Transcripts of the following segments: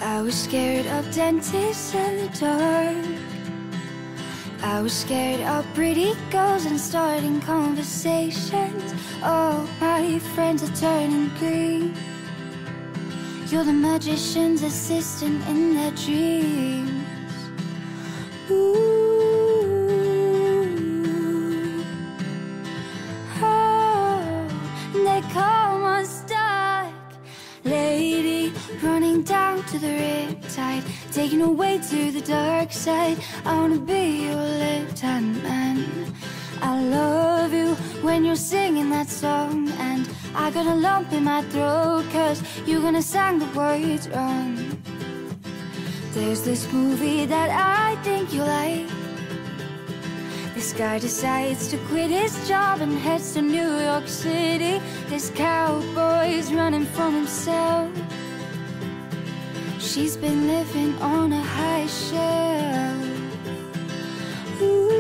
I was scared of dentists in the dark. I was scared of pretty girls and starting conversations. All my friends are turning green. You're the magician's assistant in their dreams. Ooh. Oh, they come unstuck. Lady, running down to the riptide, taken away to the dark side. I wanna be your left-hand man. I love you when you're singing that song, and I got a lump in my throat 'cause you're gonna sing the words wrong. There's this movie that I think you like. This guy decides to quit his job and heads to New York City. This cowboy's running from himself. She's been living on a high shelf. Ooh.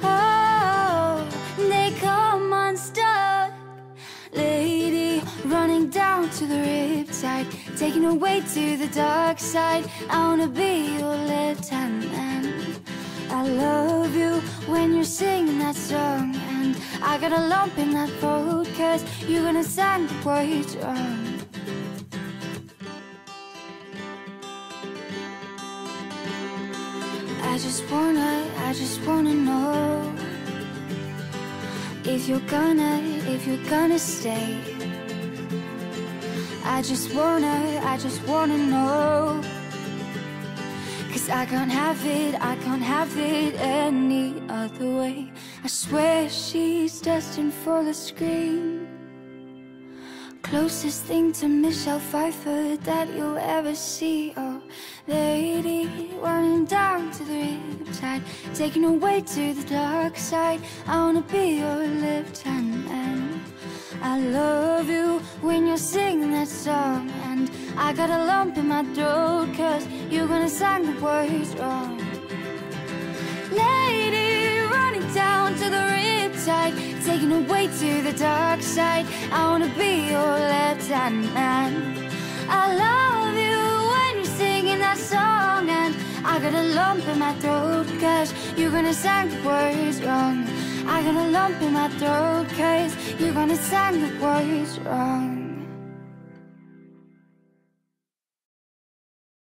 Oh, they come unstuck. Lady, running down to the riptide, taken away to the dark side. I wanna be your left-hand man. I love you when you're singing that song, and I got a lump in that throat 'cause you're gonna sing the words wrong. I just wanna know if you're gonna stay. I just wanna know, 'cause I can't have it any other way. I swear she's destined for the screen. Closest thing to Michelle Pfeiffer that you'll ever see. Oh, lady, running down to the riptide, taken away to the dark side. I wanna be your left-hand man. I love you when you're singing that song, and I got a lump in my throat 'cause you're gonna sing the words wrong. Lady, running down to the riptide, taken away to the dark side. I wanna be your left-hand man. I love you when you're singing that song, and I got a lump in my throat 'cause you're gonna sing the words wrong. I got a lump in my throat 'cause you're gonna sing the words wrong.